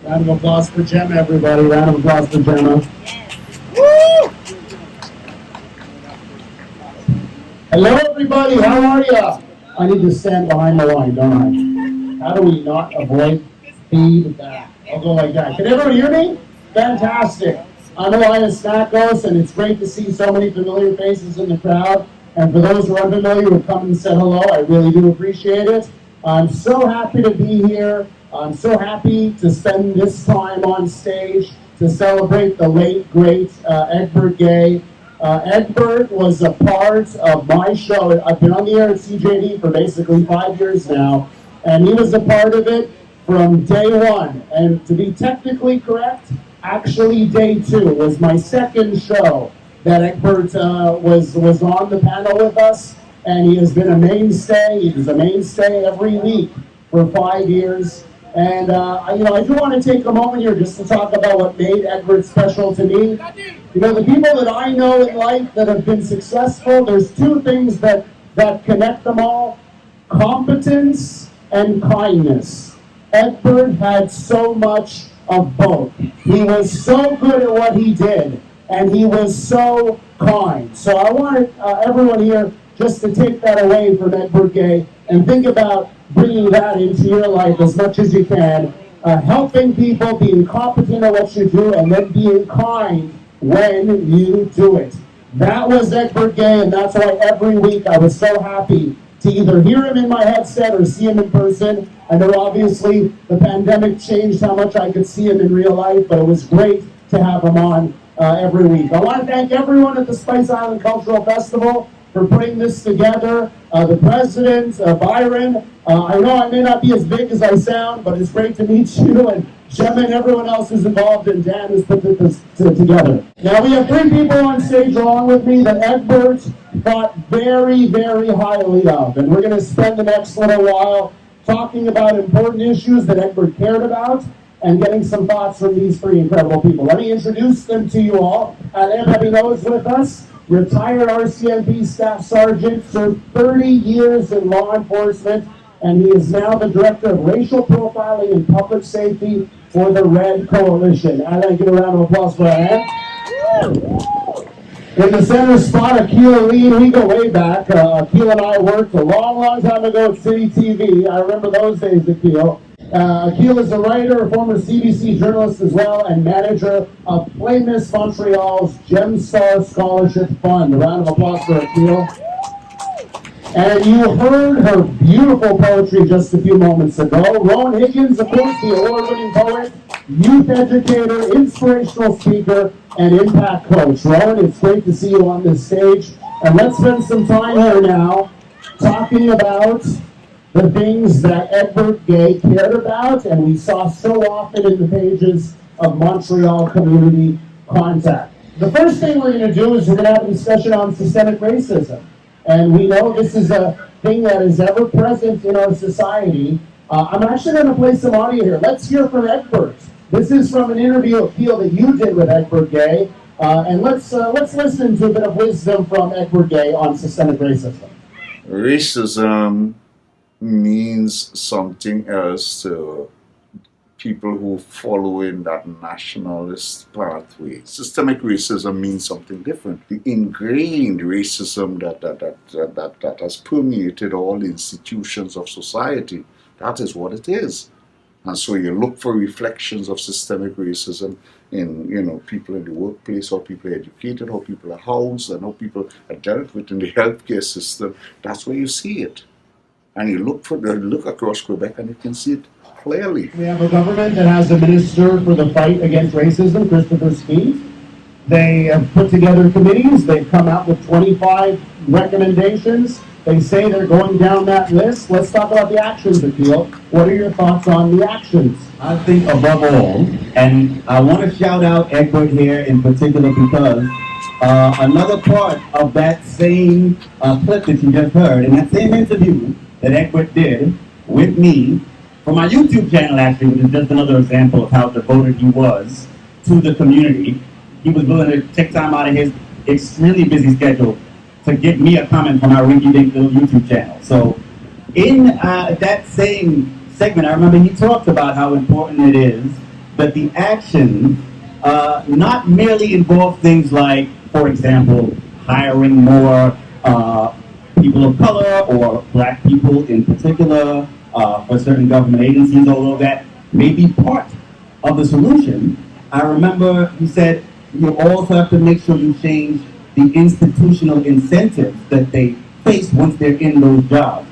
Round of applause for Gemma, everybody. Round of applause for Gemma. Hello, everybody. How are ya? I need to stand behind the line, don't I? How do we not avoid feedback? I'll go like that. Can everyone hear me? Fantastic. I'm Elias Nakos, and it's great to see so many familiar faces in the crowd. And for those who are unfamiliar who have come and said hello, I really do appreciate it. I'm so happy to be here. I'm so happy to spend this time on stage to celebrate the late, great Egbert Gaye. Egbert was a part of my show. I've been on the air at CJD for basically 5 years now, and he was a part of it from day one. And to be technically correct, actually day two was my second show that Egbert was on the panel with us, and he has been a mainstay. He was a mainstay every week for 5 years. And I do want to take a moment here just to talk about what made Egbert special to me. You know, the people that I know in life that have been successful, there's two things that connect them all: competence and kindness. Egbert had so much of both. He was so good at what he did, and he was so kind. So I want everyone here just to take that away from Egbert Gaye and think about bringing that into your life as much as you can, helping people, being competent at what you do, and then being kind when you do it. That was Egbert Gaye, and that's why every week I was so happy to either hear him in my headset or see him in person. I know obviously the pandemic changed how much I could see him in real life, but it was great to have him on every week. I want to thank everyone at the Spice Island Cultural Festival for putting this together. The president, Byron. I know I may not be as big as I sound, but it's great to meet you, and Gemma and everyone else who's involved, and Dan has put this together. Now we have 3 people on stage along with me that Egbert thought very, very highly of, and we're going to spend the next little while talking about important issues that Egbert cared about and getting some thoughts from these 3 incredible people. Let me introduce them to you all. Everybody knows with us, retired RCMP Staff Sergeant, served 30 years in law enforcement, and he is now the Director of Racial Profiling and Public Safety for the Red Coalition. I'd like to give a round of applause for that. In the center spot, Akil, we go way back. Akil and I worked a long, long time ago at City TV. I remember those days, Akil. Akil is a writer, a former CBC journalist as well, and manager of Play Miss Montreal's Gem Star Scholarship Fund. A round of applause for Akil. And you heard her beautiful poetry just a few moments ago. Rowan Higgins, of course, the award-winning poet, youth educator, inspirational speaker, and impact coach. Rowan, it's great to see you on this stage. And let's spend some time here now talking about the things that Egbert Gaye cared about, and we saw so often in the pages of Montreal Community Contact. The first thing we're going to do is we're going to have a discussion on systemic racism. And we know this is a thing that is ever present in our society. I'm actually going to play some audio here. Let's hear from Egbert. This is from an interview Akil that you did with Egbert Gaye. And let's listen to a bit of wisdom from Egbert Gaye on systemic racism. Racism means something else to people who follow in that nationalist pathway. Systemic racism means something different. The ingrained racism that has permeated all institutions of society, that is what it is. And so you look for reflections of systemic racism in people in the workplace, how people are educated, how people are housed, and how people are dealt with in the healthcare system. That's where you see it. And you look across Quebec and you can see it clearly. We have a government that has a minister for the fight against racism, Christopher Speed. They have put together committees. They've come out with 25 recommendations. They say they're going down that list. Let's talk about the actions, Akil. What are your thoughts on the actions? I think above all, and I want to shout out Egbert here in particular because another part of that same clip that you just heard, in that same interview that Egbert did with me for my YouTube channel, actually, which is just another example of how devoted he was to the community. He was willing to take time out of his extremely busy schedule to give me a comment from our rinky-dink little YouTube channel. So in that same segment, I remember he talked about how important it is that the actions not merely involve things like, for example, hiring more people of color or black people in particular for certain government agencies, although that may be part of the solution. I remember he said you also have to make sure you change the institutional incentives that they face once they're in those jobs.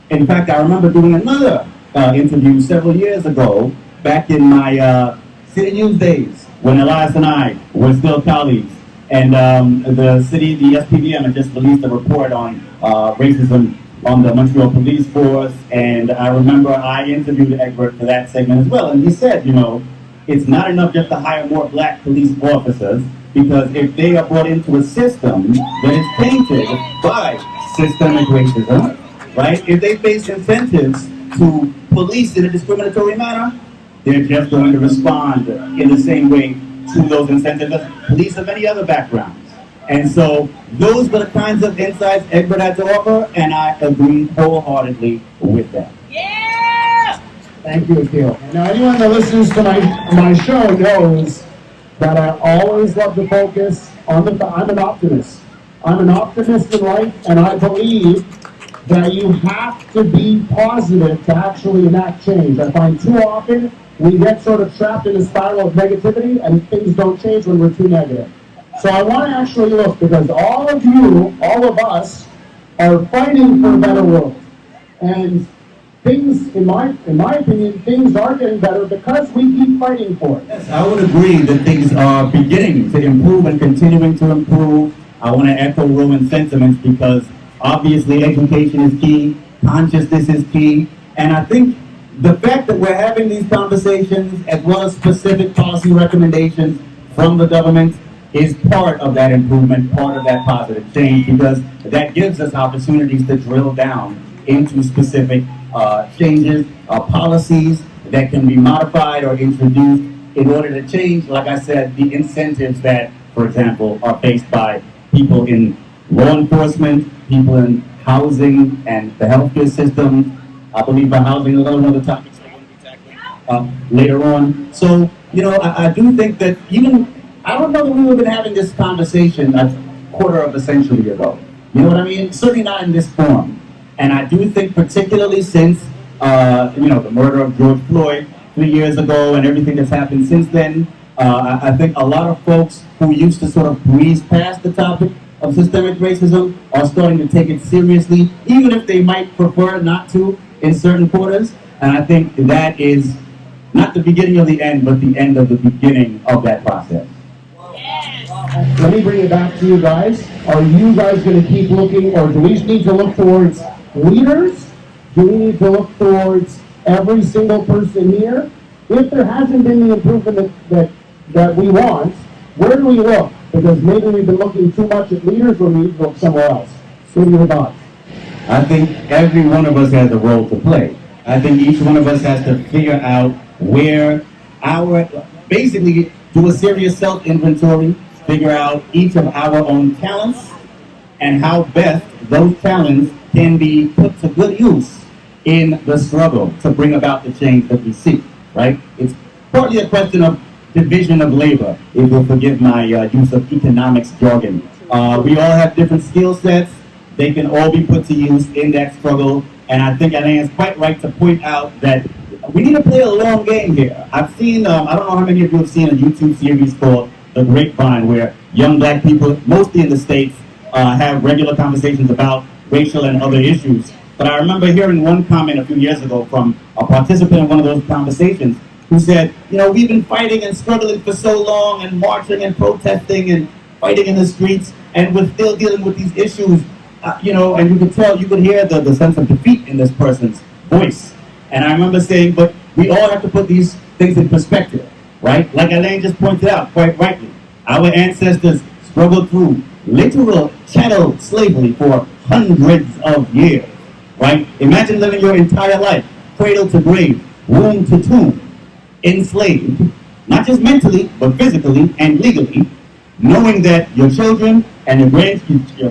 In fact, I remember doing another interview several years ago, back in my City News days, when Elias and I were still colleagues. And the SPVM had just released a report on racism on the Montreal police force. And I remember I interviewed Egbert for that segment as well. And he said, you know, it's not enough just to hire more black police officers, because if they are brought into a system that is tainted by systemic racism, right? If they face incentives to police in a discriminatory manner, they're just going to respond in the same way to those incentives as police of any other backgrounds. And so those were the kinds of insights Egbert had to offer, and I agree wholeheartedly with that. Yeah! Thank you, Akil. Now, anyone that listens to my show knows that I always love to focus on I'm an optimist. I'm an optimist in life, and I believe that you have to be positive to actually enact change. I find too often we get sort of trapped in a spiral of negativity, and things don't change when we're too negative. So I want to actually look, because all of you, all of us, are fighting for a better world. And things, in my opinion, things are getting better because we keep fighting for it. Yes, I would agree that things are beginning to improve and continuing to improve. I want to echo Roman's sentiments, because obviously education is key, consciousness is key, and I think the fact that we're having these conversations as well as specific policy recommendations from the government is part of that improvement, part of that positive change, because that gives us opportunities to drill down into specific changes, policies that can be modified or introduced in order to change, like I said, the incentives that, for example, are faced by people in law enforcement, people in housing and the healthcare system. I believe by housing is one of the topics we're going to be tackling later on. So, you know, I do think that I don't know that we would have been having this conversation a quarter of a century ago. You know what I mean? Certainly not in this form. And I do think, particularly since, the murder of George Floyd 3 years ago and everything that's happened since then, I think a lot of folks who used to sort of breeze past the topic of systemic racism are starting to take it seriously, even if they might prefer not to in certain quarters. And I think that is not the beginning of the end, but the end of the beginning of that process. Let me bring it back to you guys. Are you guys going to keep looking, or do we need to look towards leaders? Do we need to look towards every single person here? If there hasn't been the improvement that we want, where do we look? Because maybe we've been looking too much at leaders, or we need to look somewhere else. What do you thoughts? I think every one of us has a role to play. I think each one of us has to figure out where basically do a serious self-inventory, figure out each of our own talents and how best those talents can be put to good use in the struggle to bring about the change that we seek, right? It's partly a question of division of labor, if you'll forgive my use of economics jargon. We all have different skill sets. They can all be put to use in that struggle. And I think Alain is quite right to point out that we need to play a long game here. I've seen, I don't know how many of you have seen a YouTube series called The Grapevine, where young black people, mostly in the States, have regular conversations about racial and other issues. But I remember hearing one comment a few years ago from a participant in one of those conversations who said, we've been fighting and struggling for so long and marching and protesting and fighting in the streets, and we're still dealing with these issues, and you could hear the sense of defeat in this person's voice. And I remember saying, but we all have to put these things in perspective, right? Like Alain just pointed out quite rightly, our ancestors struggled through literal chattel slavery for hundreds of years, right? Imagine living your entire life, cradle to grave, womb to tomb, enslaved, not just mentally, but physically and legally, knowing that your children and your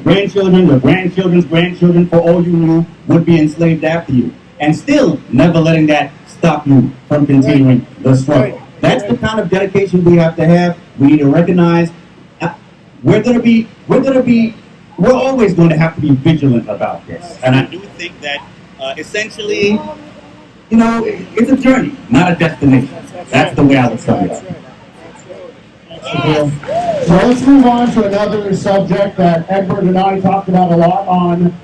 grandchildren, your grandchildren's grandchildren, for all you knew, would be enslaved after you. And still never letting that stop you from continuing the struggle. That's the kind of dedication we have to have. We need to recognize we're always going to have to be vigilant about this. And I do think that essentially, it's a journey, not a destination. That's the way I would sum it up. So let's move on to another subject that Egbert and I talked about a lot on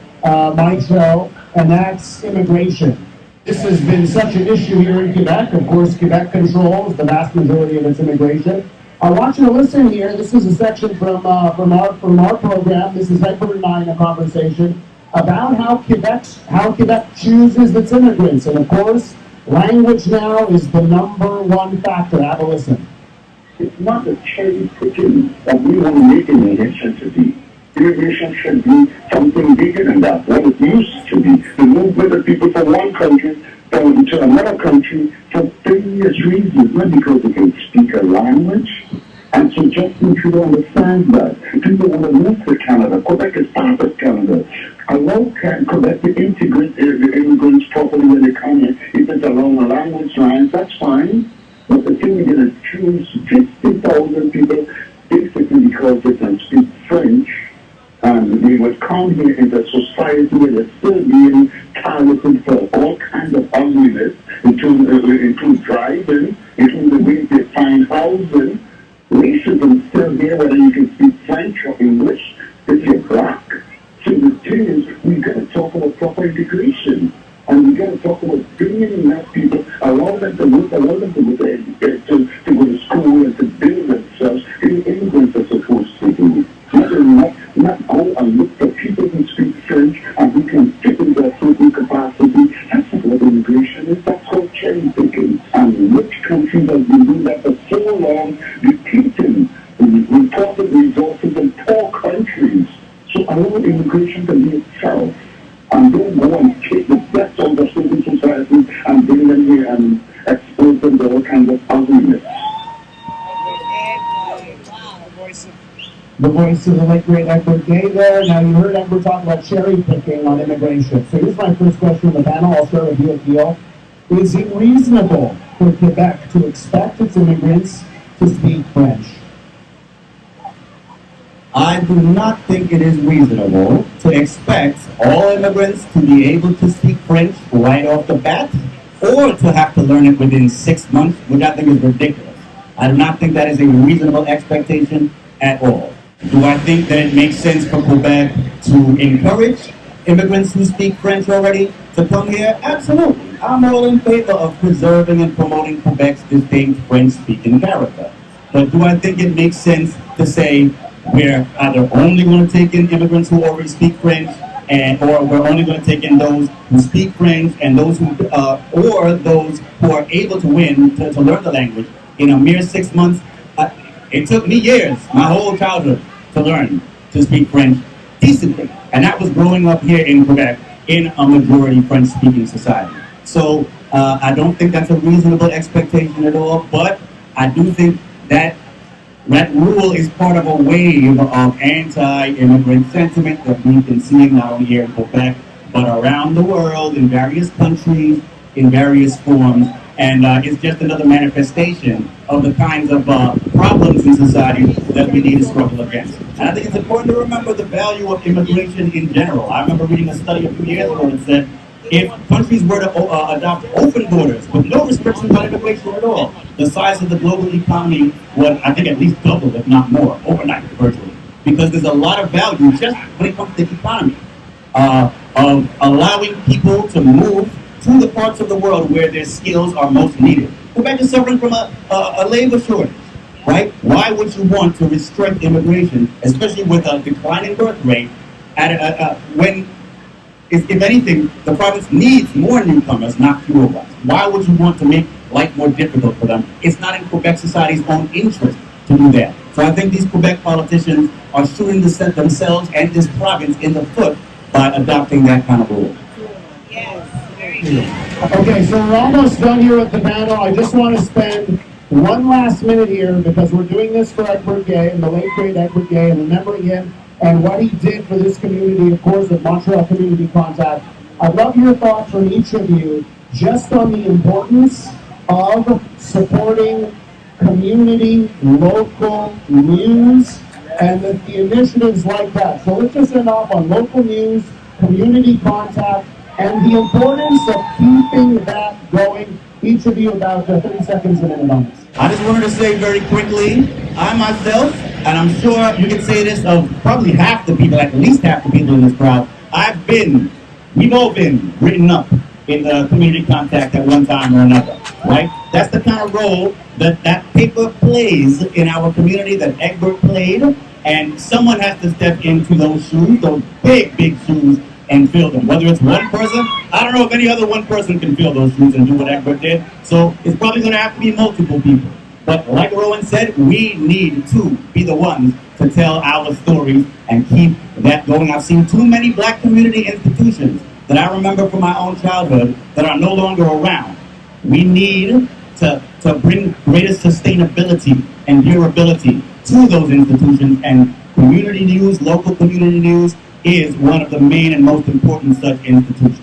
my show, and that's immigration. This has been such an issue here in Quebec. Of course, Quebec controls the vast majority of its immigration. I want you to listen here. This is a section from our program. This is Egbert and I in a conversation about how Quebec chooses its immigrants. And of course, language now is the #1 factor. Have a listen. It's not a cherry picking that we want to make immigration to be. Immigration should be something bigger than that, what it used to be. The movement of people from one country to another country for various reasons, not because they can speak a language. And so just need you to understand that. People want to move to Canada. Quebec is part of Canada. Allow Quebec to integrate the immigrants properly when they come here. If it's along the language lines, that's fine. But the thing, we're going to choose 50,000 people basically because they can speak French. And we would come here in the society where they're still being targeted for all kinds of ugliness, including driving, including the way they find housing. Racism is still there, whether you can speak French or English, if you're black. So the thing is, we've got to talk about proper integration. And we've got to talk about bringing enough people, allow them to work, allow them to go to school and to build themselves. Immigrants are supposed to do. Not go and look for people who speak French and who can fit in their certain capacity. That's not what immigration is. That's called cherry picking. And rich countries have been doing that for so long, depleting important resources in poor countries. So allow immigration to be itself. And don't go and take the best of the civil society and bring them here and expose them to all kinds of ugliness. The voice of the late great Egbert Gaye there. Now you heard Egbert talk about cherry picking on immigration. So here's my first question on the panel. I'll start with you, Akil. Is it reasonable for Quebec to expect its immigrants to speak French? I do not think it is reasonable to expect all immigrants to be able to speak French right off the bat, or to have to learn it within 6 months, which I think is ridiculous. I do not think that is a reasonable expectation at all. Do I think that it makes sense for Quebec to encourage immigrants who speak French already to come here? Absolutely. I'm all in favor of preserving and promoting Quebec's distinct French-speaking character. But do I think it makes sense to say we're either only going to take in immigrants who already speak French, or we're only going to take in those who speak French and those who, or those who are able to learn the language in a mere 6 months? It took me years, my whole childhood, to learn to speak French decently. And that was growing up here in Quebec in a majority French-speaking society. So I don't think that's a reasonable expectation at all, but I do think that rule is part of a wave of anti-immigrant sentiment that we've been seeing not only here in Quebec, but around the world in various countries, in various forms. And it's just another manifestation of the kinds of problems in society that we need to struggle against. And I think it's important to remember the value of immigration in general. I remember reading a study a few years ago that said if countries were to adopt open borders with no restrictions on immigration at all, the size of the global economy would, I think, at least double, if not more, overnight, virtually. Because there's a lot of value just when it comes to the economy of allowing people to move to the parts of the world where their skills are most needed. Quebec is suffering from a labor shortage, right? Why would you want to restrict immigration, especially with a declining birth rate, when, if anything, the province needs more newcomers, not fewer ones? Why would you want to make life more difficult for them? It's not in Quebec society's own interest to do that. So I think these Quebec politicians are shooting themselves and this province in the foot by adopting that kind of rule. Okay, so we're almost done here with the panel. I just want to spend one last minute here because we're doing this for Egbert Gaye and the late great Egbert Gaye and remembering him and what he did for this community, of course, with Montreal Community Contact. I'd love your thoughts from each of you just on the importance of supporting community, local news, and the initiatives like that. So let's just end off on local news, community contact, and the importance of keeping that going. Each of you about 30 seconds and a minute on this. I just wanted to say very quickly, I myself, and I'm sure you can say this of probably half the people, at least half the people in this crowd, we've all been written up in the community contact at one time or another, right? That's the kind of role that paper plays in our community, that Egbert played, and someone has to step into those shoes, those big, big shoes, and fill them. Whether it's one person, I don't know if any other one person can fill those shoes and do what Egbert did, so it's probably going to have to be multiple people. But like Rowan said, we need to be the ones to tell our stories and keep that going. I've seen too many black community institutions that I remember from my own childhood that are no longer around. We need to bring greater sustainability and durability to those institutions, and community news, local community news, is one of the main and most important such institutions.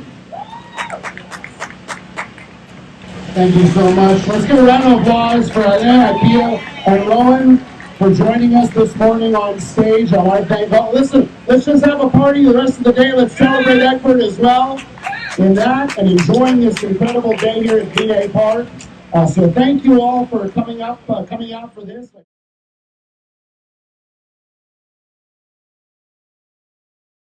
Thank you so much. Let's give a round of applause for Akil and Rowan for joining us this morning on stage. I want to thank all. Listen, let's just have a party the rest of the day. Let's celebrate Egbert as well in that and enjoying this incredible day here at Gaye Park. So thank you all for coming out for this.